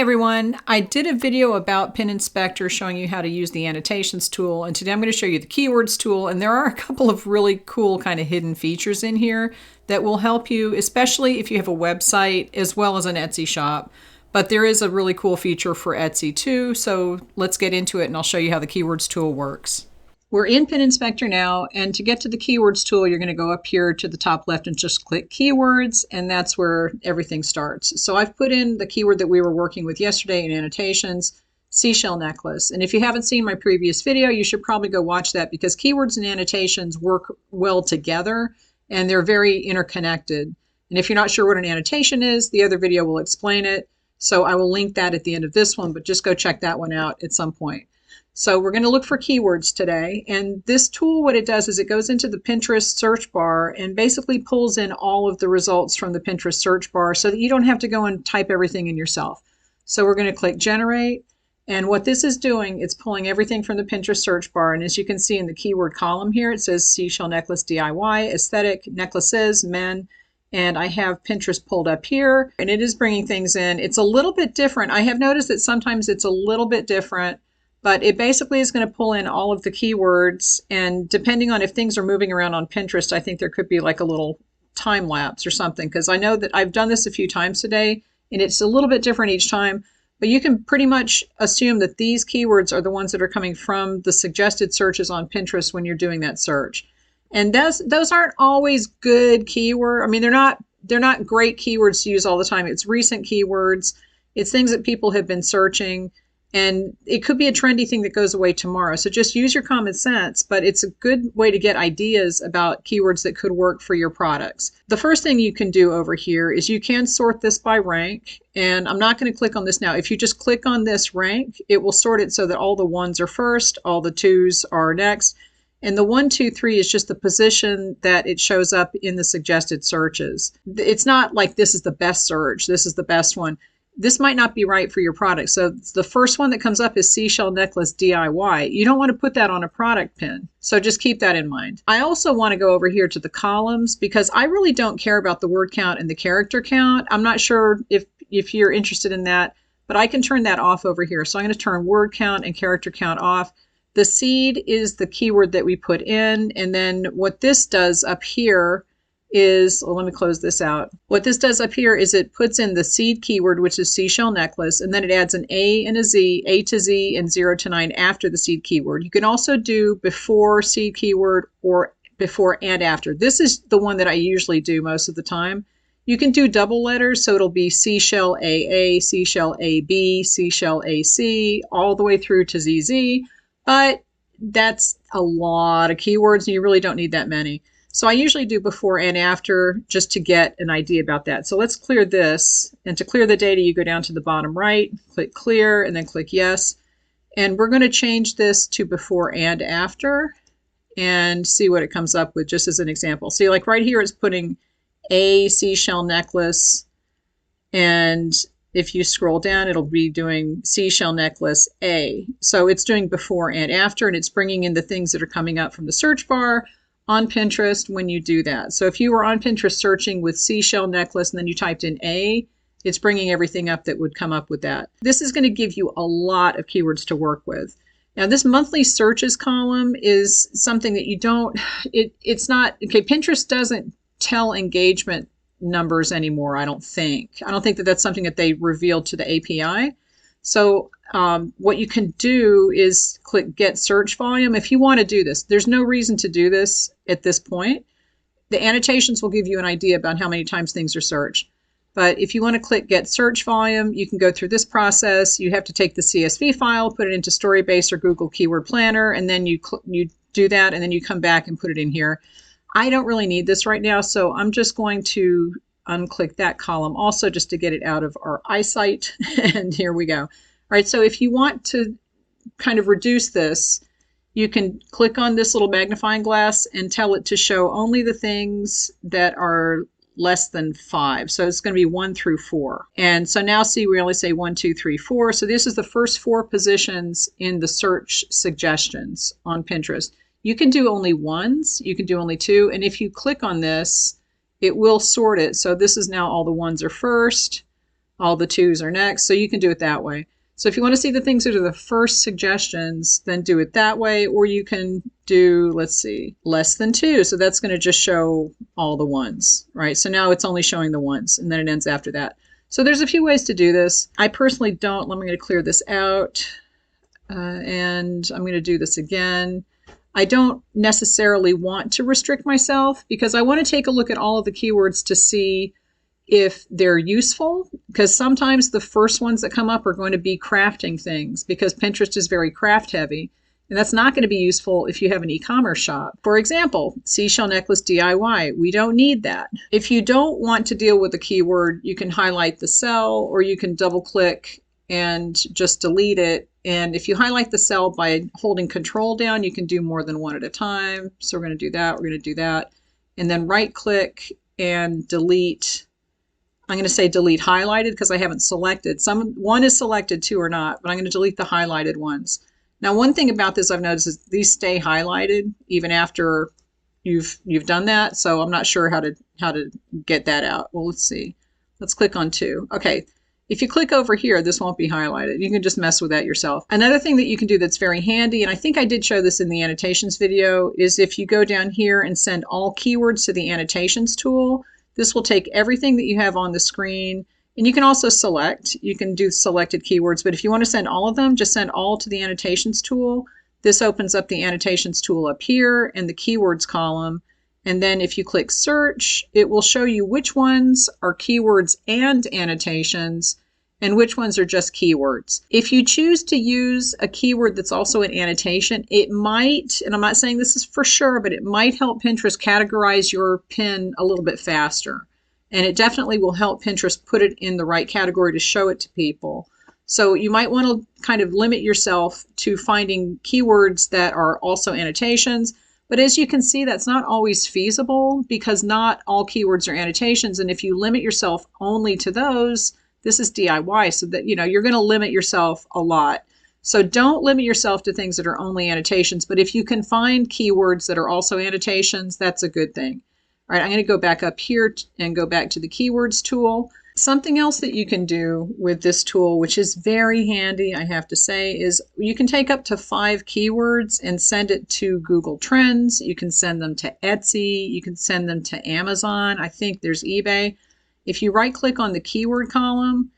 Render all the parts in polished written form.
everyone, I did a video about Pin Inspector showing you how to use the annotations tool, and today I'm going to show you the keywords tool, and there are a couple of really cool kind of hidden features in here that will help you, especially if you have a website as well as an Etsy shop. But there is a really cool feature for Etsy too, so let's get into it and I'll show you how the keywords tool works. We're in Pin Inspector now, and to get to the keywords tool, you're going to go up here to the top left and just click keywords, and that's where everything starts. So I've put in the keyword that we were working with yesterday in annotations, seashell necklace. And if you haven't seen my previous video, you should probably go watch that because keywords and annotations work well together and they're very interconnected. And if you're not sure what an annotation is, the other video will explain it. So I will link that at the end of this one, but just go check that one out at some point. So we're going to look for keywords today, and this tool, what it does is it goes into the Pinterest search bar and basically pulls in all of the results from the Pinterest search bar so that you don't have to go and type everything in yourself. So we're going to click generate, and what this is doing, it's pulling everything from the Pinterest search bar, and as you can see in the keyword column here, it says seashell necklace DIY, aesthetic, necklaces, men, and I have Pinterest pulled up here, and it is bringing things in. It's a little bit different. I have noticed that sometimes it's a little bit different, but it basically is going to pull in all of the keywords, and depending on if things are moving around on Pinterest, I think there could be like a little time lapse or something, because I know that I've done this a few times today, and it's a little bit different each time, but you can pretty much assume that these keywords are the ones that are coming from the suggested searches on Pinterest when you're doing that search. And those aren't always good keywords. I mean, they're not great keywords to use all the time. It's recent keywords. It's things that people have been searching. And it could be a trendy thing that goes away tomorrow. So just use your common sense, but it's a good way to get ideas about keywords that could work for your products. The first thing you can do over here is you can sort this by rank. And I'm not going to click on this now. If you just click on this rank, it will sort it so that all the ones are first, all the twos are next. And the 1, 2, 3 is just the position that it shows up in the suggested searches. It's not like this is the best search, this is the best one. This might not be right for your product. So the first one that comes up is seashell necklace DIY. You don't want to put that on a product pin. So just keep that in mind. I also want to go over here to the columns because I really don't care about the word count and the character count. I'm not sure if you're interested in that, but I can turn that off over here. So I'm going to turn word count and character count off. The seed is the keyword that we put in. And then what this does up here is, well, let me close this out. What this does up here is it puts in the seed keyword, which is seashell necklace, and then it adds an A and a Z, A to Z, and 0 to 9 after the seed keyword. You can also do before seed keyword or before and after. This is the one that I usually do most of the time. You can do double letters, so it'll be seashell AA, seashell AB, seashell AC, all the way through to ZZ, but that's a lot of keywords, and you really don't need that many. So I usually do before and after just to get an idea about that. So let's clear this. And to clear the data, you go down to the bottom right, click clear, and then click yes. And we're going to change this to before and after and see what it comes up with just as an example. See, like right here, it's putting a seashell necklace. And if you scroll down, it'll be doing seashell necklace A. So it's doing before and after, and it's bringing in the things that are coming up from the search bar on Pinterest when you do that. So if you were on Pinterest searching with seashell necklace and then you typed in A, it's bringing everything up that would come up with that. This is going to give you a lot of keywords to work with. Now this monthly searches column is something that you don't, it's not, okay, Pinterest doesn't tell engagement numbers anymore, I don't think. I don't think that that's something that they revealed to the API. So what you can do is click Get Search Volume if you want to do this. There's no reason to do this at this point. The annotations will give you an idea about how many times things are searched. But if you want to click Get Search Volume, you can go through this process. You have to take the CSV file, put it into Storybase or Google Keyword Planner, and then you do that, and then you come back and put it in here. I don't really need this right now, so I'm just going to unclick that column also just to get it out of our eyesight. And here we go. All right, so if you want to kind of reduce this, you can click on this little magnifying glass and tell it to show only the things that are less than 5. So it's going to be 1 through 4. And so now see, we only say 1, 2, 3, 4. So this is the first 4 positions in the search suggestions on Pinterest. You can do only ones, you can do only 2. And if you click on this, it will sort it. So this is now all the ones are first, all the 2s are next. So you can do it that way. So if you want to see the things that are the first suggestions, then do it that way. Or you can do, let's see, less than 2. So that's going to just show all the 1s, right? So now it's only showing the 1s, and then it ends after that. So there's a few ways to do this. I personally don't. I'm going to clear this out, and I'm going to do this again. I don't necessarily want to restrict myself because I want to take a look at all of the keywords to see if they're useful, because sometimes the first ones that come up are going to be crafting things because Pinterest is very craft heavy, and that's not going to be useful if you have an e-commerce shop. For example, seashell necklace DIY, we don't need that. If you don't want to deal with a keyword, you can highlight the cell or you can double click and just delete it. And if you highlight the cell by holding Control down, you can do more than one at a time. So we're going to do that, we're going to do that. And then right click and delete. I'm going to say delete highlighted because I haven't selected. One is selected, 2 are not, but I'm going to delete the highlighted ones. Now, one thing about this I've noticed is these stay highlighted even after you've done that. So I'm not sure how to get that out. Well, let's see. Let's click on 2. Okay. If you click over here, this won't be highlighted. You can just mess with that yourself. Another thing that you can do that's very handy, and I think I did show this in the annotations video, is if you go down here and send all keywords to the annotations tool, this will take everything that you have on the screen, and you can also select. You can do selected keywords, but if you want to send all of them, just send all to the annotations tool. This opens up the annotations tool up here and the keywords column. And then if you click search, it will show you which ones are keywords and annotations and which ones are just keywords. If you choose to use a keyword that's also an annotation, it might, and I'm not saying this is for sure, but it might help Pinterest categorize your pin a little bit faster. And it definitely will help Pinterest put it in the right category to show it to people. So you might want to kind of limit yourself to finding keywords that are also annotations. But as you can see, that's not always feasible because not all keywords are annotations. And if you limit yourself only to those, this is DIY, so that you're going to limit yourself a lot. So don't limit yourself to things that are only annotations. But if you can find keywords that are also annotations, that's a good thing. All right, I'm going to go back up here and go back to the keywords tool. Something else that you can do with this tool, which is very handy, I have to say, is you can take up to 5 keywords and send it to Google Trends. You can send them to Etsy. You can send them to Amazon. I think there's eBay. If you right click on the keyword column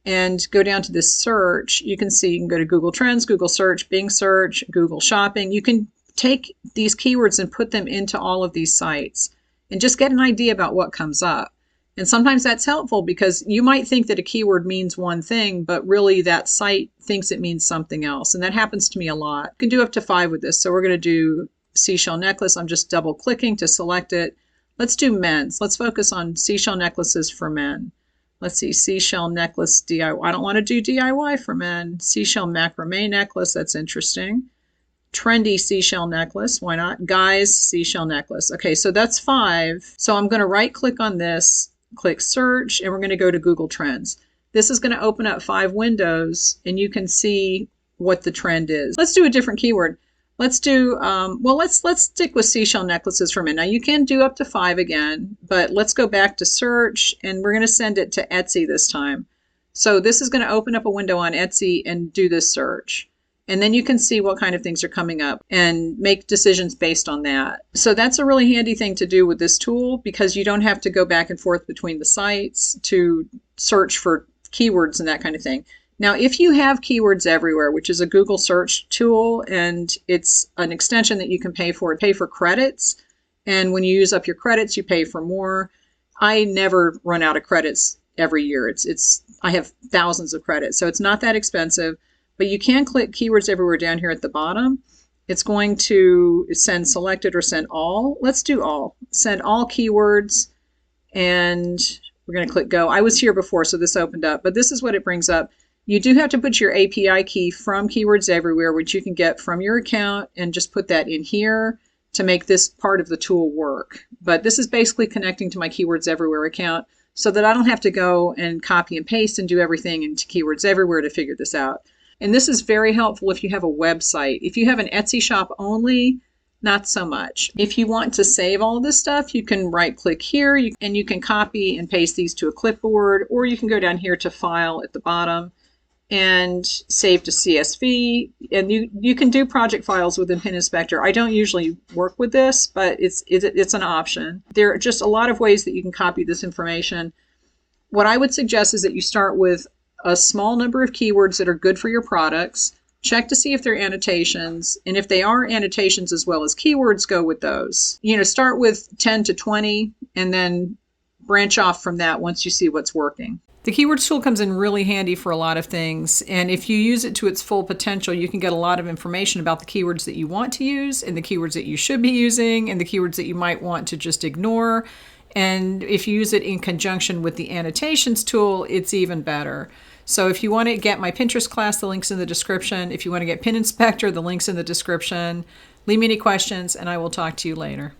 and go down to this search, you can see you can go to Google Trends, Google Search, Bing Search, Google Shopping. You can take these keywords and put them into all of these sites and just get an idea about what comes up. And sometimes that's helpful because you might think that a keyword means one thing, but really that site thinks it means something else. And that happens to me a lot. You can do up to 5 with this. So we're going to do seashell necklace. I'm just double clicking to select it. Let's do men's. Let's focus on seashell necklaces for men. Let's see, seashell necklace DIY. I don't want to do DIY for men. Seashell macrame necklace. That's interesting. Trendy seashell necklace. Why not? Guys seashell necklace. Okay, so that's 5. So I'm going to right click on this, click search, and we're going to go to Google Trends. This is going to open up 5 windows and you can see what the trend is. Let's do a different keyword. Let's do, let's stick with seashell necklaces for men. Now you can do up to 5 again, but let's go back to search and we're going to send it to Etsy this time. So this is going to open up a window on Etsy and do this search. And then you can see what kind of things are coming up and make decisions based on that. So that's a really handy thing to do with this tool because you don't have to go back and forth between the sites to search for keywords and that kind of thing. Now, if you have Keywords Everywhere, which is a Google search tool, and it's an extension that you can pay for credits. And when you use up your credits, you pay for more. I never run out of credits every year. I have thousands of credits, so it's not that expensive. But you can click Keywords Everywhere down here at the bottom. It's going to send selected or send all. Let's do all. Send all keywords, and we're going to click go. I was here before, so this opened up, but this is what it brings up. You do have to put your API key from Keywords Everywhere, which you can get from your account, and just put that in here to make this part of the tool work. But this is basically connecting to my Keywords Everywhere account so that I don't have to go and copy and paste and do everything into Keywords Everywhere to figure this out. And this is very helpful if you have a website. If you have an Etsy shop only, Not so much. If you want to save all of this stuff, you can right click here and you can copy and paste these to a clipboard, or you can go down here to File at the bottom and save to CSV. And you can do project files within Pin Inspector. I don't usually work with this, but it's an option. There are just a lot of ways that you can copy this information. What I would suggest is that you start with a small number of keywords that are good for your products. Check to see if they're annotations, and if they are annotations as well as keywords, go with those. Start with 10 to 20 and then branch off from that once you see what's working. The keywords tool comes in really handy for a lot of things, and if you use it to its full potential, you can get a lot of information about the keywords that you want to use and the keywords that you should be using and the keywords that you might want to just ignore. And if you use it in conjunction with the annotations tool, it's even better. So if you want to get my Pinterest class, the link's in the description. If you want to get Pin Inspector, the link's in the description. Leave me any questions, and I will talk to you later.